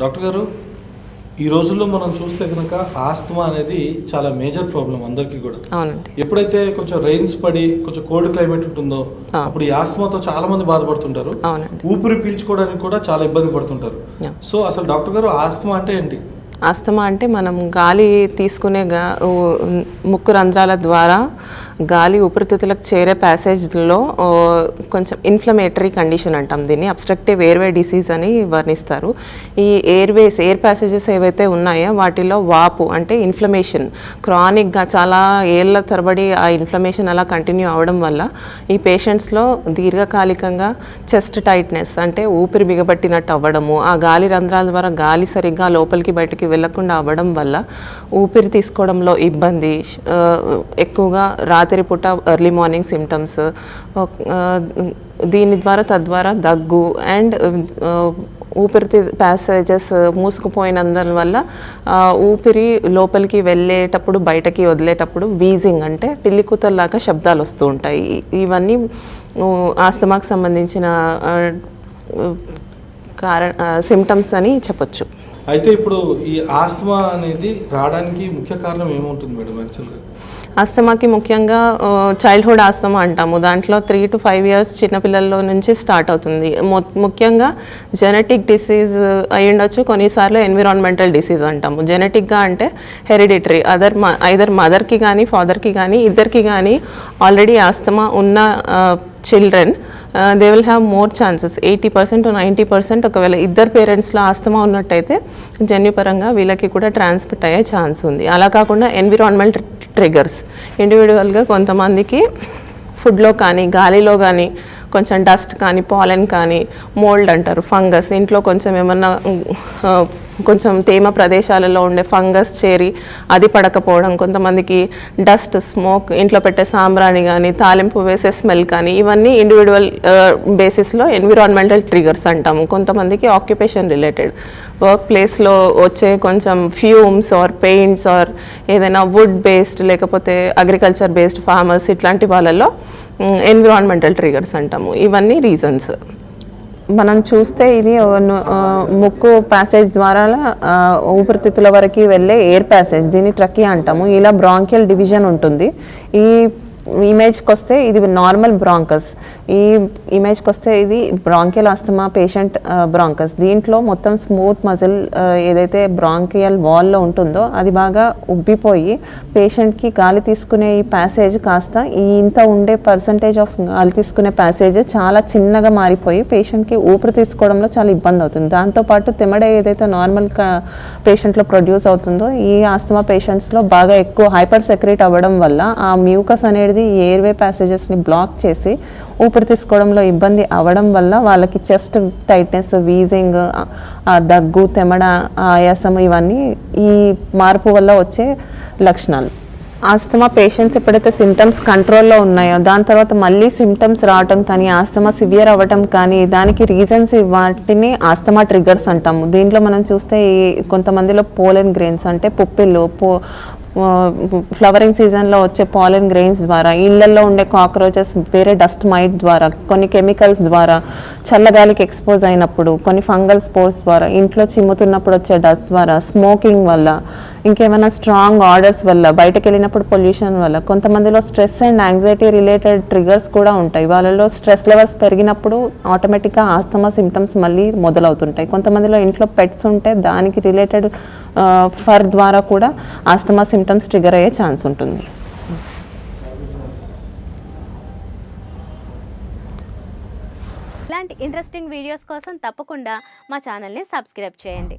Doctor గారు, ఈ రోజుల్లో మనం చూస్తే కనుక ఆస్తమా అనేది చాలా మేజర్ ప్రాబ్లం అందరికీ కూడా. అవునండి. ఎప్పుడైతే కొంచెం రెయిన్స్ పడి కొంచెం కోల్డ్ క్లైమేట్ ఉంటుందో అప్పుడు ఈ ఆస్తమాతో చాలా మంది బాధపడుతుంటారు. అవునండి. ఊపిరి పీల్చుకోవడానికి కూడా చాలా ఇబ్బంది పడుతుంటారు. సో అసలు డాక్టర్ గారు, ఆస్తమా అంటే ఏంటి? ఆస్తమా అంటే మనం గాలి తీసుకునే ముక్కు రంధ్రాల ద్వారా గాలి ఊపిరితిత్తులకు చేరే ప్యాసేజ్లో కొంచెం ఇన్ఫ్లమేటరీ కండిషన్ అంటాం దీన్ని. అబ్స్ట్రక్టివ్ ఎయిర్వే డిసీజ్ అని వర్ణిస్తారు. ఈ ఎయిర్ ప్యాసేజెస్ ఏవైతే ఉన్నాయో వాటిలో వాపు అంటే ఇన్ఫ్లమేషన్ క్రానిక్గా చాలా ఏళ్ళ తరబడి ఆ ఇన్ఫ్లమేషన్ అలా కంటిన్యూ అవ్వడం వల్ల ఈ పేషెంట్స్లో దీర్ఘకాలికంగా చెస్ట్ టైట్నెస్ అంటే ఊపిరి బిగబట్టినట్టు అవ్వడము, ఆ గాలి రంధ్రాల ద్వారా గాలి సరిగ్గా లోపలికి బయటికి వెళ్ళకుండా అవ్వడం వల్ల ఊపిరి తీసుకోవడంలో ఇబ్బంది, ఎక్కువగా రాత్రిపూట ఎర్లీ మార్నింగ్ సిమ్టమ్స్, తద్వారా దగ్గు అండ్ ఊపిరి ప్యాసేజెస్ మూసుకుపోయినందువల్ల ఊపిరి లోపలికి వెళ్ళేటప్పుడు బయటకి వదిలేటప్పుడు వీజింగ్ అంటే పిల్లి కూతల్లాగా శబ్దాలు వస్తూ ఉంటాయి. ఇవన్నీ ఆస్తమాకు సంబంధించిన సిమ్టమ్స్ అని చెప్పొచ్చు. అయితే ఇప్పుడు ఈ ఆస్తమా అనేది రావడానికి ముఖ్య కారణం ఏముంటుంది మేడం? యాక్చువల్గా ఆస్తమాకి ముఖ్యంగా చైల్డ్హుడ్ ఆస్తమా అంటాము. దాంట్లో 3 to 5 years చిన్నపిల్లల్లో నుంచి స్టార్ట్ అవుతుంది. ముఖ్యంగా జెనెటిక్ డిసీజ్ అయి ఉండొచ్చు, కొన్నిసార్లు ఎన్విరాన్మెంటల్ డిసీజ్ అంటాము. జెనెటిక్గా అంటే హెరిడిటరీ, ఐదర్ మదర్కి కానీ ఫాదర్కి కానీ ఇద్దరికి కానీ ఆల్రెడీ ఆస్తమా ఉన్న children they will have more chances. 80% to 90% ఒకవేళ ఇద్దరు పేరెంట్స్లో ఆస్తమా ఉన్నట్టయితే జన్యుపరంగా వీళ్ళకి కూడా ట్రాన్స్మిట్ అయ్యే ఛాన్స్ ఉంది. అలా కాకుండా ఎన్విరాన్మెంట్ ట్రిగర్స్, ఇండివిజువల్గా కొంతమందికి ఫుడ్లో కానీ గాలిలో కానీ కొంచెం డస్ట్ కానీ పాలెన్ కానీ మోల్డ్ అంటారు ఫంగస్, ఇంట్లో కొంచెం ఏమన్నా కొంచెం తేమ ప్రదేశాలలో ఉండే ఫంగస్ చేరి అది పడకపోవడం, కొంతమందికి డస్ట్ స్మోక్ ఇంట్లో పెట్టే సాంబ్రాణి కానీ తాలింపు వేసే స్మెల్ కానీ, ఇవన్నీ ఇండివిజువల్ బేసిస్లో ఎన్విరాన్మెంటల్ ట్రిగర్స్ అంటాము. కొంతమందికి ఆక్యుపేషన్ రిలేటెడ్ వర్క్ ప్లేస్లో వచ్చే కొంచెం ఫ్యూమ్స్ ఆర్ పెయింట్స్ ఆర్ ఏదైనా వుడ్ బేస్డ్ లేకపోతే అగ్రికల్చర్ బేస్డ్ ఫార్మర్స్ ఇట్లాంటి వాళ్ళలో ఎన్విరాన్మెంటల్ ట్రిగర్స్ అంటాము. ఇవన్నీ రీజన్స్. మనం చూస్తే ఇది ముక్కు ప్యాసేజ్ ద్వారా ఊపిరితిత్తుల వరకు వెళ్ళే ఎయిర్ ప్యాసేజ్, దీన్ని ట్రకియా అంటాము. ఇలా బ్రాంకియల్ డివిజన్ ఉంటుంది. ఈ ఇమేజ్కి వస్తే ఇది నార్మల్ బ్రాంకస్, ఈ ఇమేజ్కి వస్తే ఇది బ్రాంకియల్ ఆస్తమా పేషెంట్ బ్రాంకస్. దీంట్లో మొత్తం స్మూత్ మజిల్ ఏదైతే బ్రాంకియల్ వాల్లో ఉంటుందో అది బాగా ఉబ్బిపోయి పేషెంట్కి గాలి తీసుకునే ఈ ప్యాసేజ్ కాస్త ఇంత ఉండే పర్సంటేజ్ ఆఫ్ గాలి తీసుకునే ప్యాసేజ్ చాలా చిన్నగా మారిపోయి పేషెంట్కి ఊపిరి తీసుకోవడంలో చాలా ఇబ్బంది అవుతుంది. దాంతోపాటు తెమడ ఏదైతే నార్మల్ పేషెంట్లో ప్రొడ్యూస్ అవుతుందో ఈ ఆస్తమా పేషెంట్స్లో బాగా ఎక్కువ హైపర్ సెక్రేట్ అవ్వడం వల్ల ఆ మ్యూకస్ అనేది ఎయిర్వే ప్యాసేజెస్ని బ్లాక్ చేసి ఊపిరి తీసుకోవడంలో ఇబ్బంది అవ్వడం వల్ల వాళ్ళకి చెస్ట్ టైట్నెస్, వీజింగ్, దగ్గు, తెమడ, ఆయాసం ఇవన్నీ ఈ మార్పు వల్ల వచ్చే లక్షణాలు. ఆస్తమా పేషెంట్స్ ఎప్పుడైతే సిమ్టమ్స్ కంట్రోల్లో ఉన్నాయో దాని తర్వాత మళ్ళీ సిమ్టమ్స్ రావటం కానీ ఆస్తమా సివియర్ అవ్వటం కానీ దానికి రీజన్స్ వాటిని ఆస్తమా ట్రిగర్స్ అంటాము. దీంట్లో మనం చూస్తే కొంతమందిలో పోలెన్ గ్రెయిన్స్ అంటే పుప్పిళ్ళు, ఫ్లవరింగ్ సీజన్లో వచ్చే పాలెన్ గ్రెయిన్స్ ద్వారా, ఇళ్లలో ఉండే కాక్రోచెస్, వేరే డస్ట్ మైట్ ద్వారా, కొన్ని కెమికల్స్ ద్వారా, చల్లగాలికి ఎక్స్పోజ్ అయినప్పుడు, కొన్ని ఫంగల్ స్పోర్స్ ద్వారా, ఇంట్లో చిమ్ముతున్నప్పుడు వచ్చే డస్ట్ ద్వారా, స్మోకింగ్ వల్ల, ఇంకేమైనా స్ట్రాంగ్ ఆర్డర్స్ వల్ల, బయటకు వెళ్ళినప్పుడు పొల్యూషన్ వల్ల, కొంతమందిలో stress and anxiety related triggers కూడా ఉంటాయి. వాళ్ళలో స్ట్రెస్ లెవెల్స్ పెరిగినప్పుడు ఆటోమేటిక్గా ఆస్తమా సిమ్టమ్స్ మళ్ళీ మొదలవుతుంటాయి. కొంతమందిలో ఇంట్లో పెట్స్ ఉంటే దానికి రిలేటెడ్ ఫర్ ద్వారా కూడా ఆస్తమా సిమ్టమ్స్ ట్రిగర్ అయ్యే ఛాన్స్ ఉంటుంది. ఇలాంటి ఇంట్రెస్టింగ్ వీడియోస్ కోసం తప్పకుండా మా ఛానల్ని సబ్స్క్రైబ్ చేయండి.